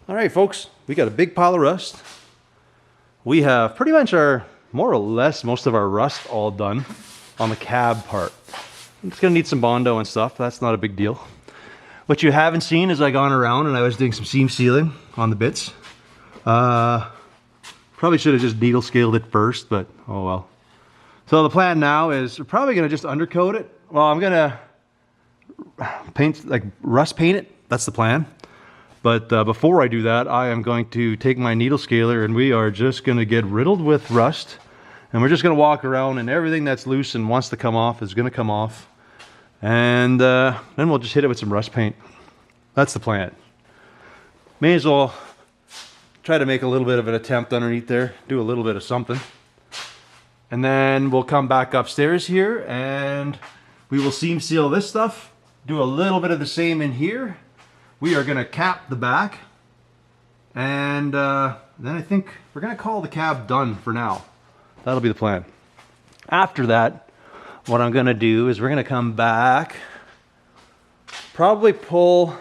All right, folks, we got a big pile of rust. We have pretty much more or less, most of our rust all done on the cab part. It's gonna need some Bondo and stuff. That's not a big deal. What you haven't seen is I gone around and I was doing some seam sealing on the bits. Probably should have just needle scaled it first, but oh well. So the plan now is we're probably gonna just undercoat it. Well, I'm gonna paint, like rust paint it. That's the plan. But before I do that, I am going to take my needle scaler and we are just going to get riddled with rust. And we're just going to walk around and everything that's loose and wants to come off is going to come off. And then we'll just hit it with some rust paint. That's the plan. May as well try to make a little bit of an attempt underneath there. Do a little bit of something. And then we'll come back upstairs here and we will seam seal this stuff. Do a little bit of the same in here. We are going to cap the back, and then I think we're going to call the cab done for now. That'll be the plan. After that, what I'm going to do is we're going to come back, probably pull, well,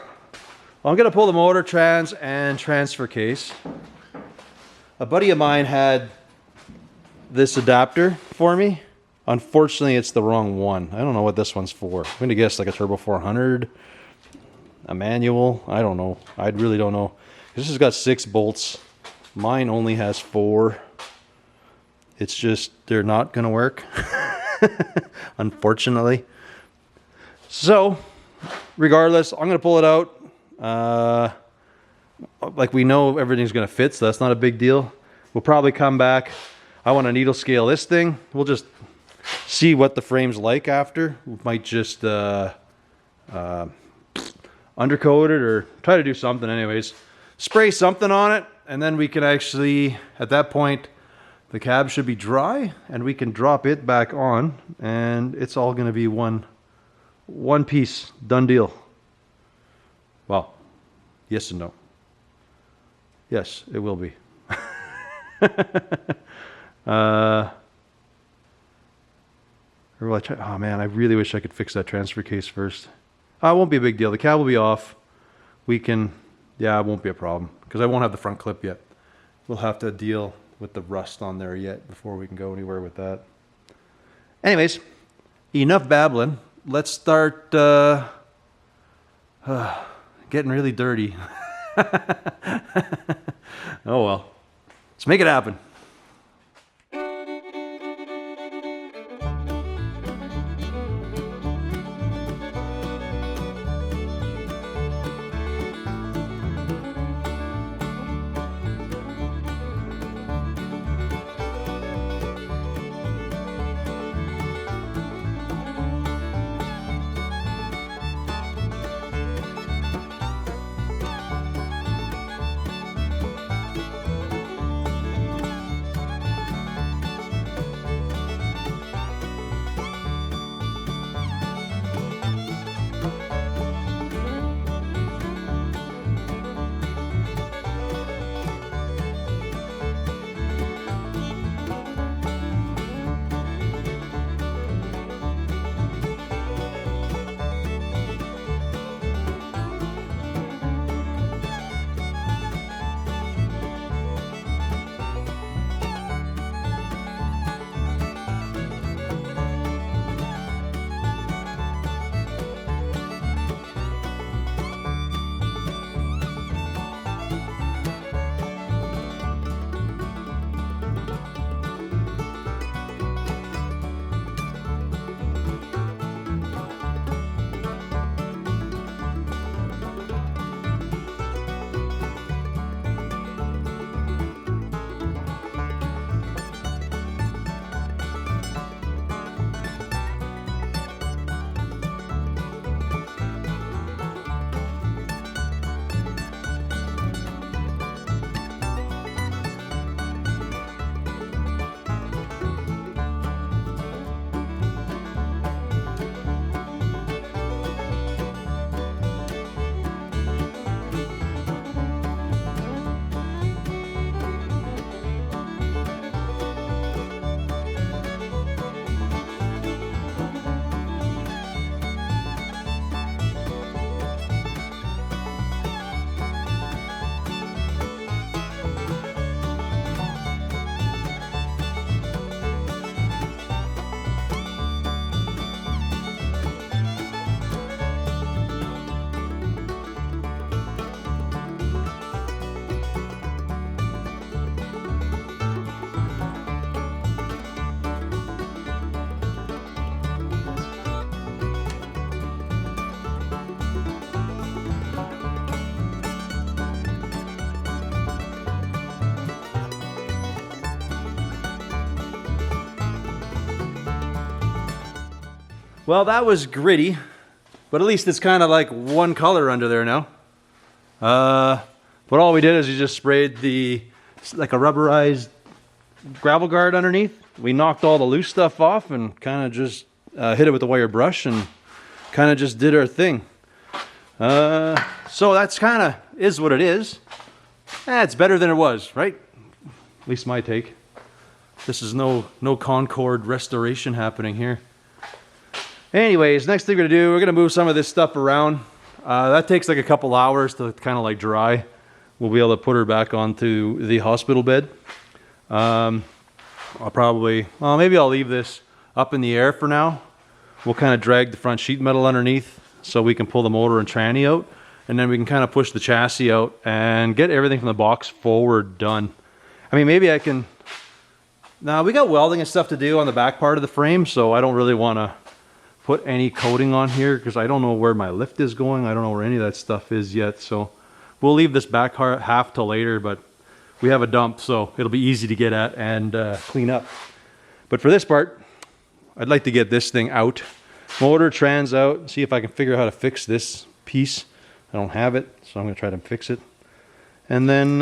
I'm going to pull the motor trans and transfer case. A buddy of mine had this adapter for me. Unfortunately, it's the wrong one. I don't know what this one's for. I'm going to guess like a Turbo 400. A manual, I don't know. I really don't know. This has got 6 bolts. Mine only has 4. It's just, they're not gonna work. Unfortunately. So, regardless, I'm gonna pull it out. Like we know everything's gonna fit, so that's not a big deal. We'll probably come back. I want to needle scale this thing. We'll just see what the frame's like after. We might just undercoat it or try to do something anyways. Spray something on it and then we can actually, at that point, the cab should be dry and we can drop it back on and it's all going to be one piece. Done deal. Well, yes and no. Yes, it will be. Or will I try? Oh man, I really wish I could fix that transfer case first. It won't be a big deal. The cab will be off. We can, yeah, it won't be a problem because I won't have the front clip yet. We'll have to deal with the rust on there yet before we can go anywhere with that. Anyways, enough babbling. Let's start getting really dirty. Oh well. Let's make it happen. Well, that was gritty, but at least it's kind of like one color under there now. But all we did is we just sprayed like a rubberized gravel guard underneath. We knocked all the loose stuff off and kind of just hit it with the wire brush and kind of just did our thing. So that's kind of is what it is. It's better than it was, right? At least my take. This is no Concord restoration happening here. Anyways, next thing we're gonna do, we're gonna move some of this stuff around. That takes like a couple hours to kind of like dry. We'll be able to put her back onto the hospital bed. I'll probably, well, maybe I'll leave this up in the air for now. We'll kind of drag the front sheet metal underneath so we can pull the motor and tranny out, and then we can kind of push the chassis out and get everything from the box forward done. I mean, maybe I can, now we got welding and stuff to do on the back part of the frame, so I don't really want to put any coating on here because I don't know where my lift is going. I don't know where any of that stuff is yet, so we'll leave this back half till later, but we have a dump, so it'll be easy to get at and clean up. But for this part, I'd like to get this thing out. Motor, trans out, see if I can figure out how to fix this piece. I don't have it, so I'm gonna try to fix it. And then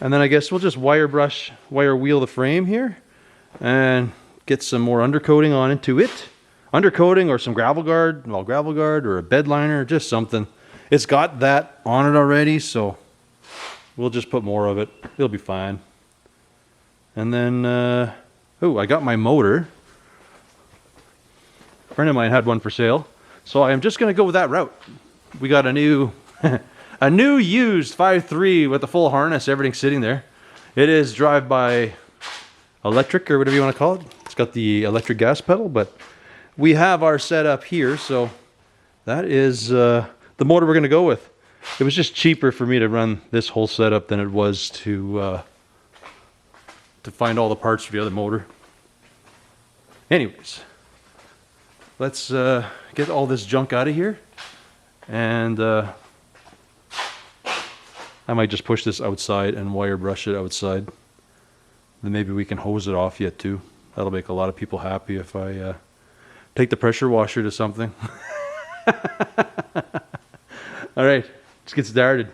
I guess we'll just wire wheel the frame here and get some more undercoating on into it. Undercoating or some gravel guard or a bed liner, just something. It's got that on it already, so we'll just put more of it. It'll be fine. And then, oh, I got my motor. A friend of mine had one for sale, so I'm just gonna go with that route. We got a new, a new used 5.3 with the full harness, everything sitting there. It is drive-by electric or whatever you want to call it. It's got the electric gas pedal, but we have our setup here, so that is the motor we're gonna go with. It was just cheaper for me to run this whole setup than it was to find all the parts for the other motor. Anyways, let's get all this junk out of here, and I might just push this outside and wire brush it outside. Then maybe we can hose it off yet too. That'll make a lot of people happy if I take the pressure washer to something. All right, let's get started.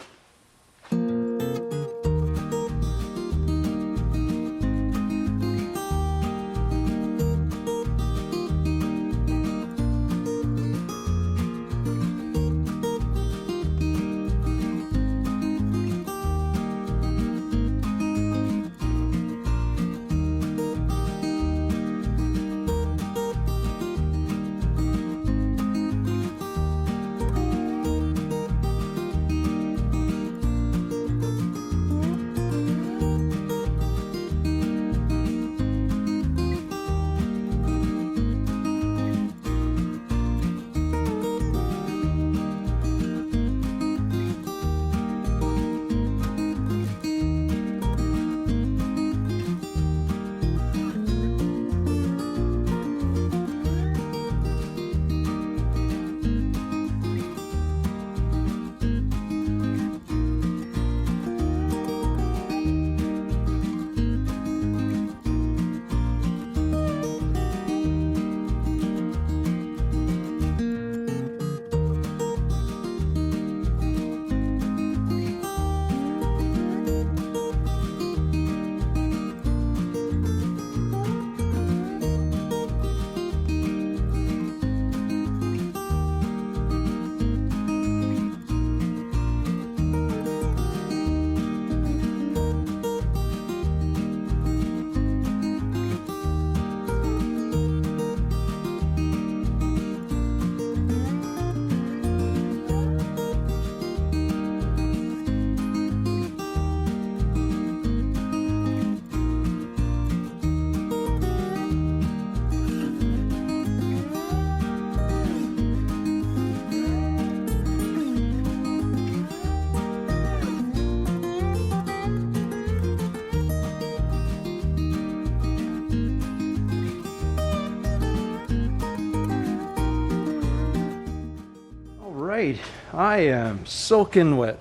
I am soaking wet.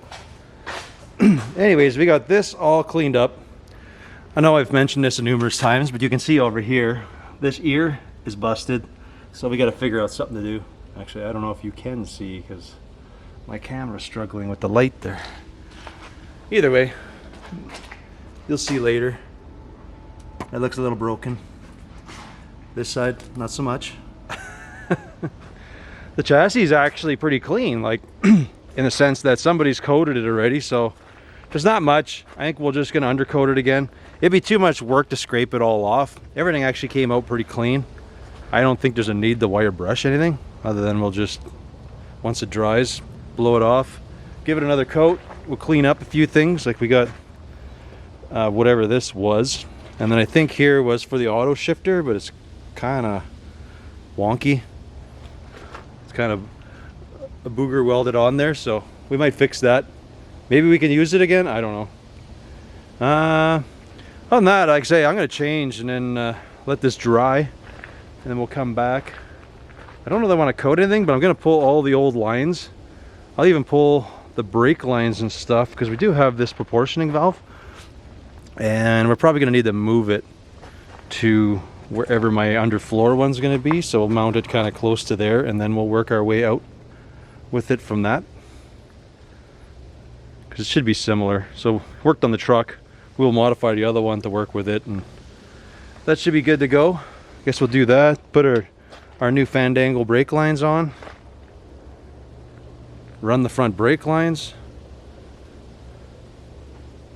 Anyways, we got this all cleaned up. I know I've mentioned this numerous times, but you can see over here, this ear is busted. So we got to figure out something to do. Actually, I don't know if you can see because my camera's struggling with the light there. Either way, you'll see later. That looks a little broken. This side, not so much. The chassis is actually pretty clean, like in the sense that somebody's coated it already, so there's not much. I think we're just gonna undercoat it again. It'd be too much work to scrape it all off. Everything actually came out pretty clean. I don't think there's a need to wire brush anything, other than we'll just, once it dries, blow it off, give it another coat. We'll clean up a few things, like we got whatever this was. And then I think here was for the auto shifter, but it's kind of wonky. It's kind of a booger welded on there, so we might fix that. Maybe we can use it again, I don't know. Other than that, like I say, I'm gonna change and then let this dry, and then we'll come back. I don't know that I want to coat anything, but I'm gonna pull all the old lines. I'll even pull the brake lines and stuff, because we do have this proportioning valve, and we're probably gonna need to move it to wherever my underfloor one's gonna be, so we'll mount it kind of close to there, and then we'll work our way out with it from that, because it should be similar. So worked on the truck, we'll modify the other one to work with it, and that should be good to go. I guess we'll do that, put our new Fandangle brake lines on, run the front brake lines.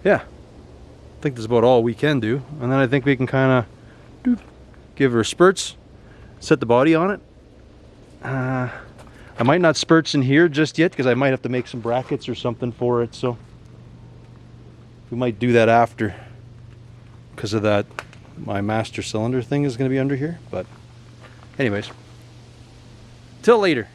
Yeah, I think that's about all we can do, and then I think we can kind of give her spurts, set the body on it. I might not spurts in here just yet, because I might have to make some brackets or something for it, so we might do that after, because of that my master cylinder thing is going to be under here. But anyways, till later.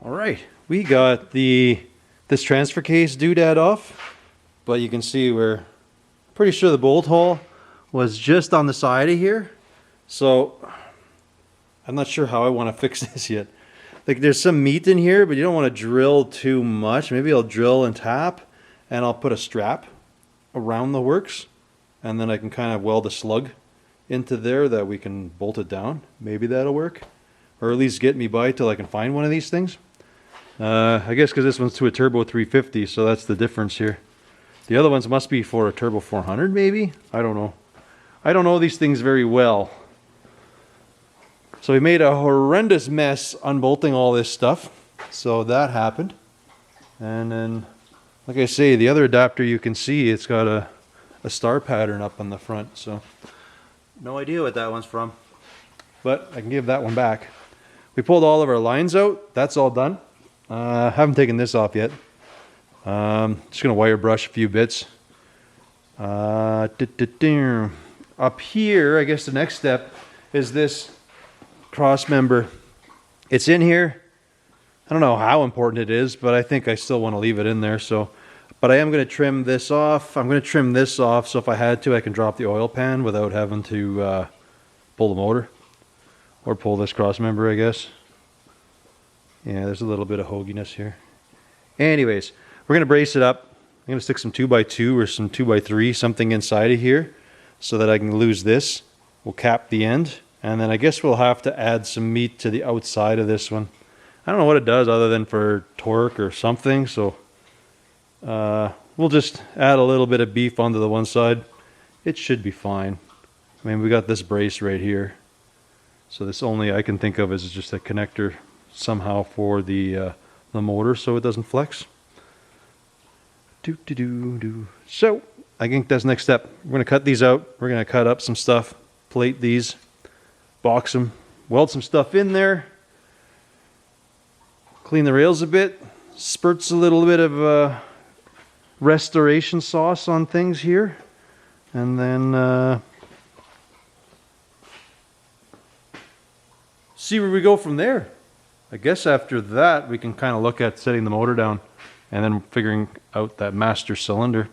Alright, we got this transfer case doodad off, but you can see we're pretty sure the bolt hole was just on the side of here, so I'm not sure how I want to fix this yet. Like, there's some meat in here, but you don't want to drill too much. Maybe I'll drill and tap, and I'll put a strap around the works, and then I can kind of weld a slug into there that we can bolt it down. Maybe that'll work, or at least get me by till I can find one of these things. I guess because this one's to a turbo 350, so that's the difference here. The other ones must be for a turbo 400, maybe? I don't know. I don't know these things very well. So we made a horrendous mess unbolting all this stuff. So that happened. And then, like I say, the other adapter, you can see it's got a star pattern up on the front. So no idea what that one's from, but I can give that one back. We pulled all of our lines out. That's all done. Haven't taken this off yet. Just gonna wire brush a few bits. Up here, I guess the next step is this cross member. It's in here. I don't know how important it is, but I think I still want to leave it in there. So, but I am going to trim this off. I'm going to trim this off, so if I had to, I can drop the oil pan without having to pull the motor or pull this cross member, I guess. Yeah, there's a little bit of hoginess here. Anyways, we're going to brace it up. I'm going to stick some 2x2 or some 2x3, something inside of here, so that I can lose this. We'll cap the end, and then I guess we'll have to add some meat to the outside of this one. I don't know what it does other than for torque or something, so we'll just add a little bit of beef onto the one side. It should be fine. I mean, we got this brace right here, so this only I can think of as just a connector somehow for the motor so it doesn't flex. So I think that's the next step. We're going to cut these out. We're going to cut up some stuff, plate these, box them, weld some stuff in there, clean the rails a bit, spurts a little bit of restoration sauce on things here, and then see where we go from there. I guess after that we can kind of look at setting the motor down and then figuring out that master cylinder.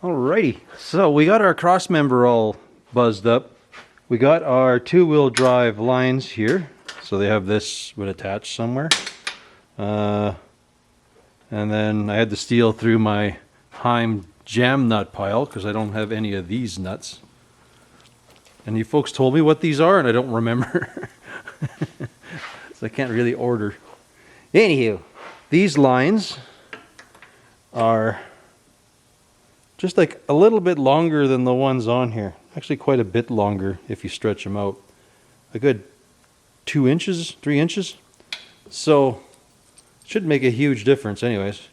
Alrighty, so we got our cross member all buzzed up. We got our 2-wheel drive lines here, so they have this would attach somewhere. And then I had to steal through my Heim jam nut pile because I don't have any of these nuts. And you folks told me what these are, and I don't remember. So I can't really order. Anywho, these lines are just like a little bit longer than the ones on here. Actually quite a bit longer if you stretch them out. A good 2 inches, 3 inches. So should make a huge difference anyways.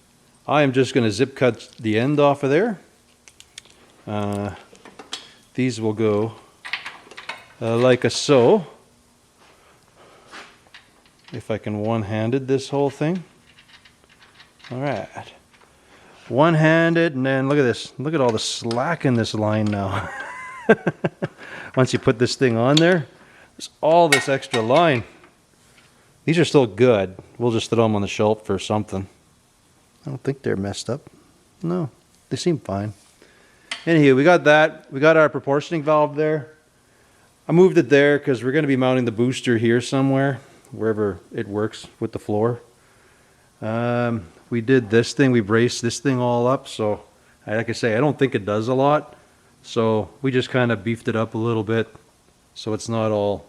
I am just going to zip cut the end off of there. These will go like a so. If I can one-handed this whole thing. Alright. One-handed, and then look at this. Look at all the slack in this line now. Once you put this thing on there, there's all this extra line. These are still good. We'll just throw them on the shelf for something. I don't think they're messed up. No, they seem fine. Anywho, we got that. We got our proportioning valve there. I moved it there because we're going to be mounting the booster here somewhere, wherever it works with the floor. We did this thing. We braced this thing all up. So, like I say, I don't think it does a lot. So we just kind of beefed it up a little bit so it's not all...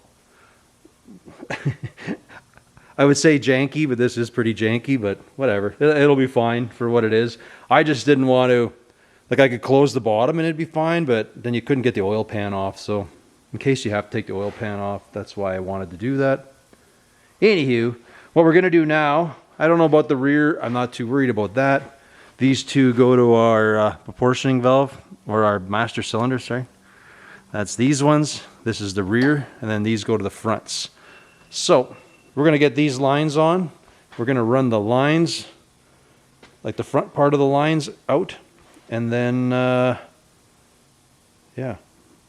I would say janky, but this is pretty janky, but whatever. It'll be fine for what it is. I just didn't want to... Like, I could close the bottom and it'd be fine, but then you couldn't get the oil pan off. So in case you have to take the oil pan off, that's why I wanted to do that. Anywho, what we're going to do now, I don't know about the rear. I'm not too worried about that. These two go to our proportioning valve, or our master cylinder, sorry. That's these ones. This is the rear, and then these go to the fronts. So we're going to get these lines on. We're going to run the lines, like the front part of the lines out, and then, yeah, I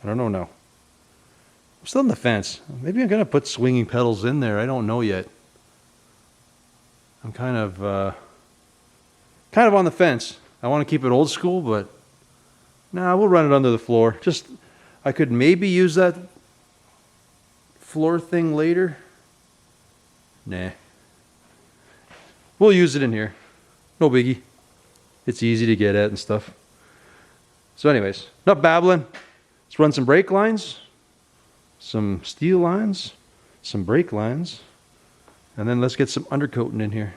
don't know now. I'm still on the fence. Maybe I'm going to put swinging pedals in there. I don't know yet. I'm kind of on the fence. I want to keep it old school, but nah, we'll run it under the floor. Just, I could maybe use that floor thing later. Nah. We'll use it in here. No biggie. It's easy to get at and stuff. So anyways, enough babbling. Let's run some brake lines, some steel lines, some brake lines, and then let's get some undercoating in here.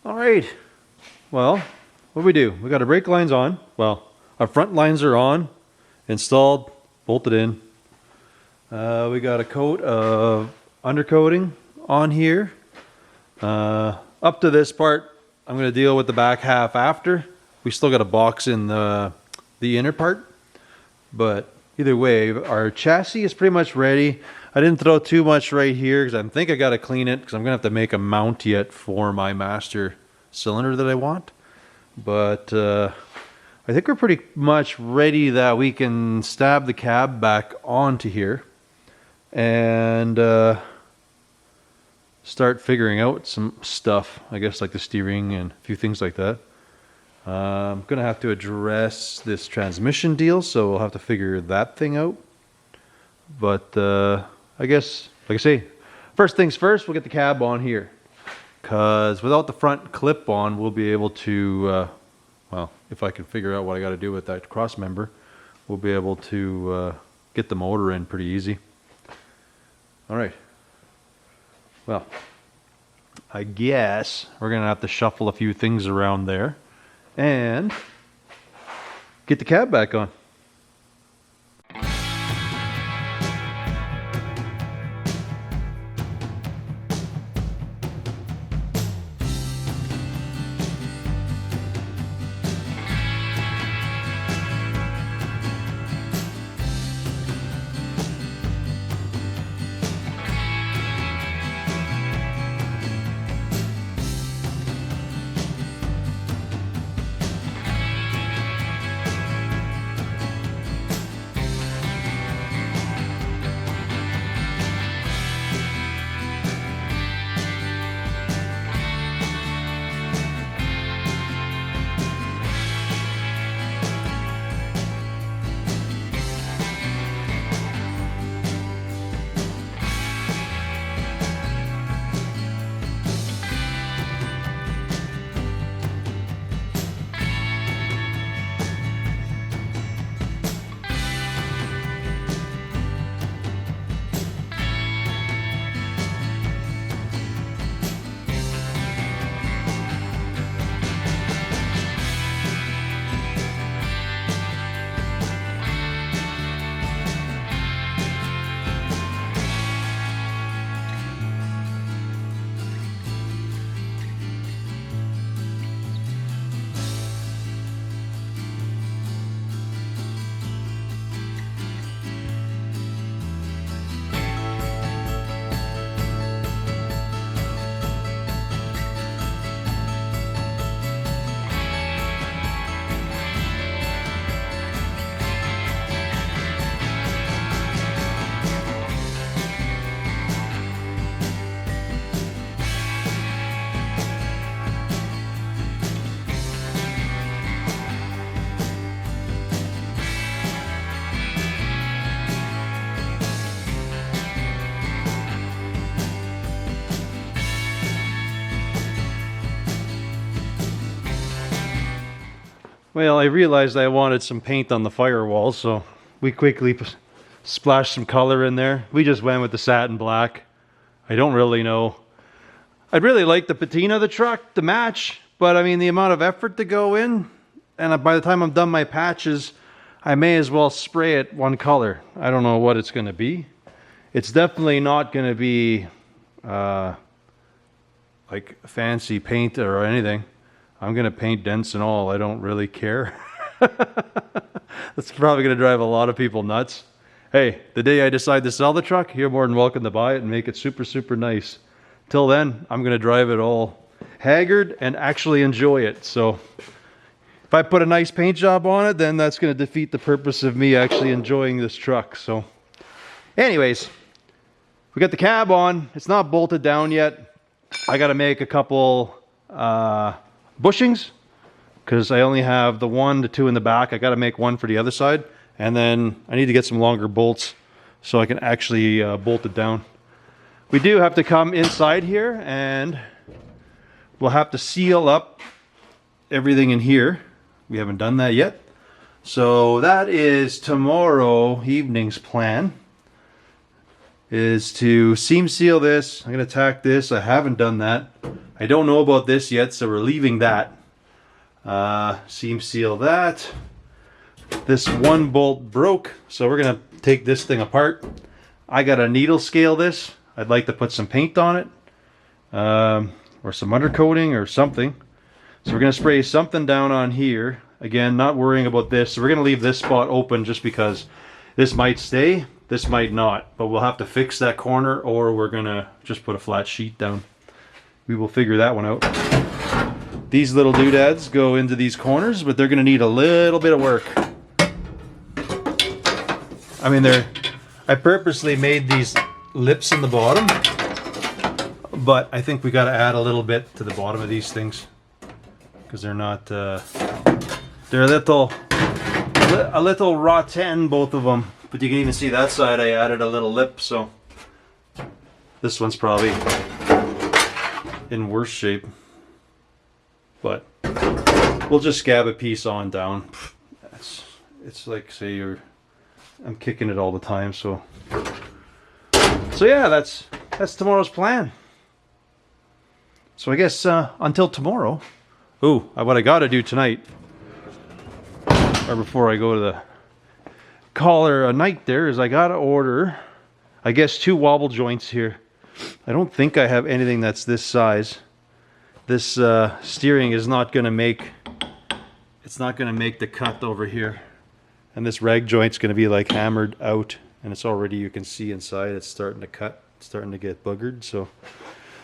All right. Well, what do we do? We got our brake lines on. Well, our front lines are on, installed, bolted in. We got a coat of undercoating on here. Up to this part, I'm going to deal with the back half after. We still got a box in the inner part, but either way, our chassis is pretty much ready. I didn't throw too much right here because I think I got to clean it because I'm going to have to make a mount yet for my master cylinder that I want. But I think we're pretty much ready that we can stab the cab back onto here and start figuring out some stuff, I guess, like the steering and a few things like that. I'm gonna have to address this transmission deal, so we'll have to figure that thing out. But I guess, like I say, first things first, we'll get the cab on here, because without the front clip on, we'll be able to well, if I can figure out what I got to do with that cross member, we'll be able to get the motor in pretty easy. All right. Well, I guess we're going to have to shuffle a few things around there and get the cab back on. Well, I realized I wanted some paint on the firewall, so we quickly splashed some color in there. We just went with the satin black. I don't really know. I'd really like the patina of the truck to match, but I mean the amount of effort to go in, and by the time I'm done my patches, I may as well spray it one color. I don't know what it's going to be. It's definitely not going to be like fancy paint or anything. I'm going to paint dents and all. I don't really care. That's probably going to drive a lot of people nuts. Hey, the day I decide to sell the truck, you're more than welcome to buy it and make it super, super nice. Till then, I'm going to drive it all haggard and actually enjoy it. So if I put a nice paint job on it, then that's going to defeat the purpose of me actually enjoying this truck. So anyways, we got the cab on. It's not bolted down yet. I got to make a couple bushings because I only have the 1 to 2 in the back. I got to make one for the other side, and then I need to get some longer bolts so I can actually bolt it down. We do have to come inside here and we'll have to seal up everything in here. We haven't done that yet, so that is tomorrow evening's plan, is to seam seal this. I'm going to tack this. I haven't done that. I don't know about this yet, so we're leaving that. Seam seal that. This one bolt broke, so we're gonna take this thing apart. I gotta needle scale this. I'd like to put some paint on it, or some undercoating or something. So we're gonna spray something down on here. Again, not worrying about this. So we're gonna leave this spot open just because this might stay, this might not. But we'll have to fix that corner, or we're gonna just put a flat sheet down. We will figure that one out. These little doodads go into these corners, but they're gonna need a little bit of work. I mean, I purposely made these lips in the bottom, but I think we got to add a little bit to the bottom of these things because they're not. They're a little rotten, both of them. But you can even see that side. I added a little lip, so this one's probably in worse shape. But we'll just scab a piece on down. It's like, say I'm kicking it all the time, so yeah, that's tomorrow's plan. So I guess until tomorrow. Ooh, what I gotta do tonight, or before I go to the call her a night there, is I gotta order, I guess, 2 wobble joints here. I don't think I have anything that's this size. This steering is not gonna make, it's not gonna make the cut over here. And this rag joint's going to be like hammered out, and it's already, you can see inside, it's starting to cut, it's starting to get boogered.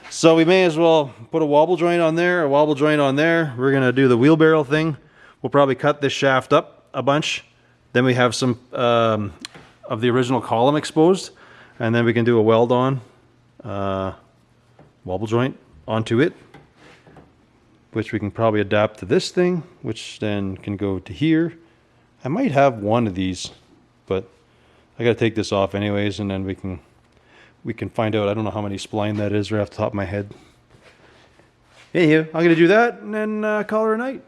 So we may as well put a wobble joint on there, a wobble joint on there. We're going to do the wheelbarrow thing. We'll probably cut this shaft up a bunch. Then we have some of the original column exposed, and then we can do a weld on wobble joint onto it, which we can probably adapt to this thing, which then can go to here. I might have one of these, but I got to take this off anyways, and then we can find out. I don't know how many spline that is right off the top of my head. Anywho, I'm going to do that and then call her a night.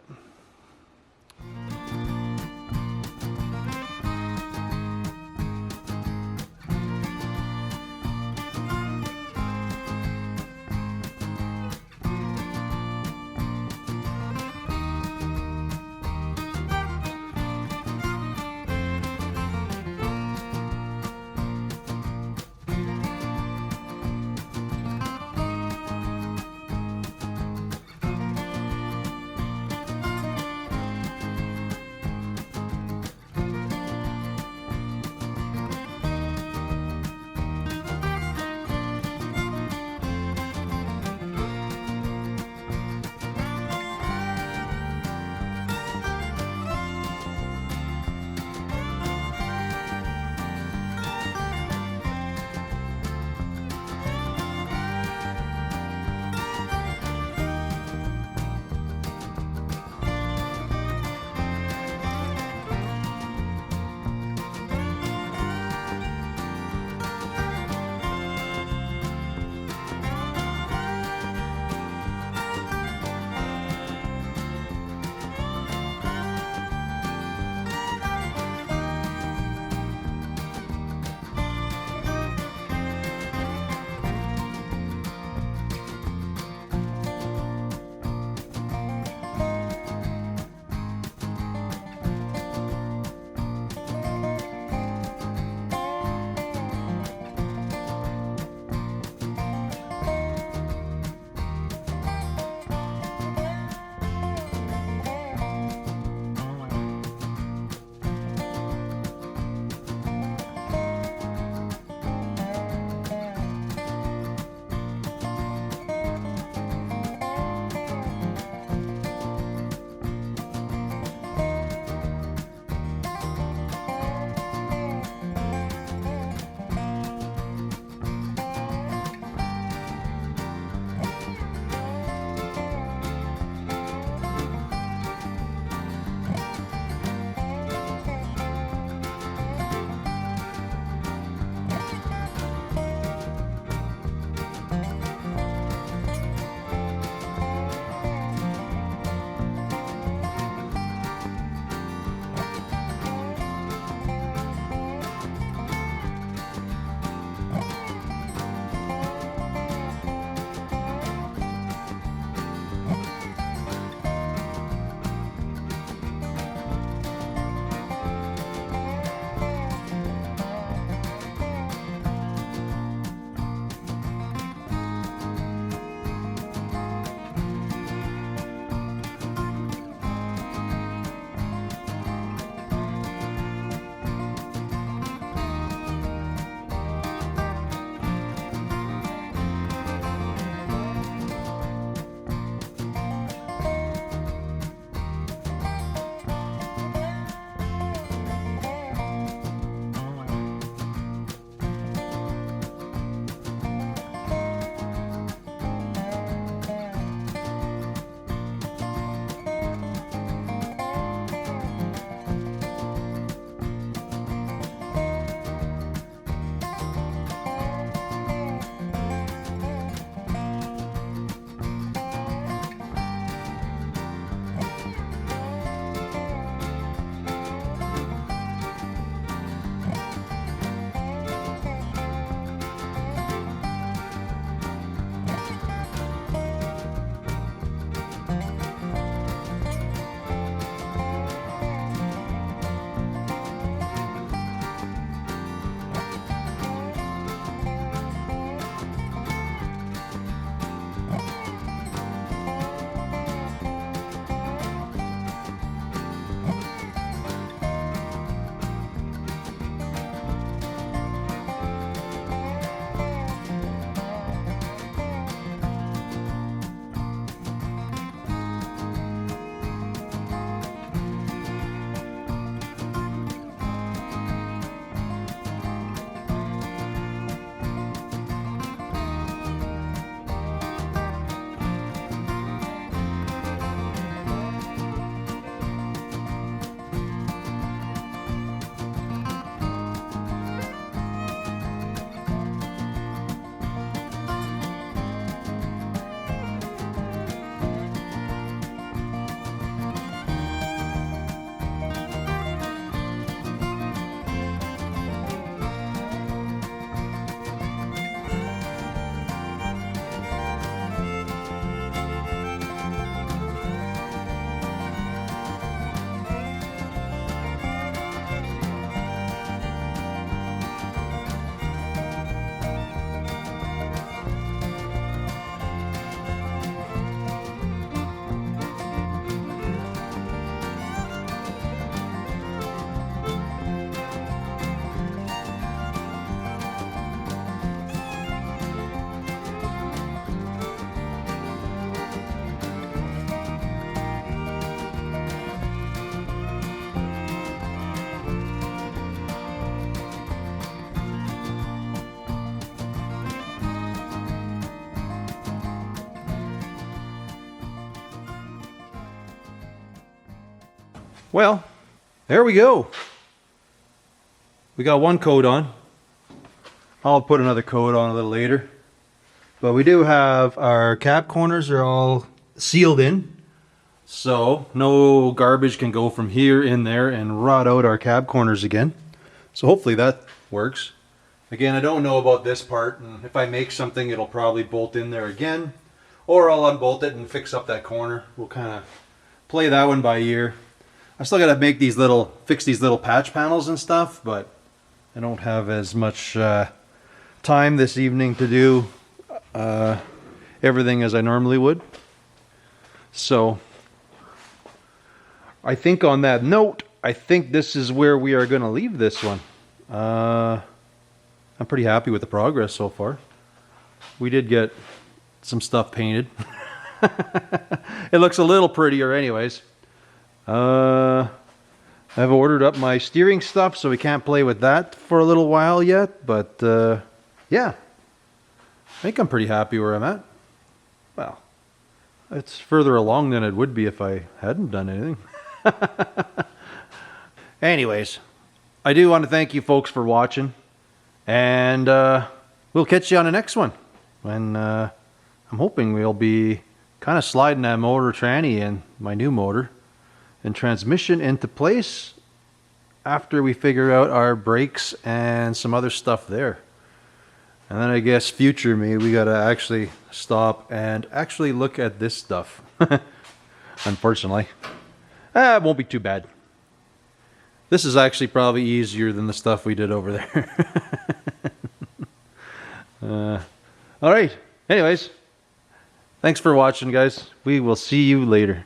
Well, there we go. We got one coat on. I'll put another coat on a little later. But we do have our cab corners are all sealed in. So no garbage can go from here in there and rot out our cab corners again. So hopefully that works. Again, I don't know about this part, and if I make something it'll probably bolt in there again. Or I'll unbolt it and fix up that corner. We'll kind of play that one by ear. I still gotta make these fix these little patch panels and stuff, but I don't have as much time this evening to do everything as I normally would. So I think on that note, I think this is where we are going to leave this one. I'm pretty happy with the progress so far. We did get some stuff painted. It looks a little prettier anyways. I've ordered up my steering stuff, so we can't play with that for a little while yet, but yeah, I think I'm pretty happy where I'm at. Well, it's further along than it would be if I hadn't done anything. Anyways, I do want to thank you folks for watching, and we'll catch you on the next one, when I'm hoping we'll be kind of sliding that motor tranny in, my new motor, and transmission into place after we figure out our brakes and some other stuff there. And then I guess future me, we gotta actually stop and actually look at this stuff. Unfortunately. It won't be too bad. This is actually probably easier than the stuff we did over there. Alright, anyways. Thanks for watching, guys. We will see you later.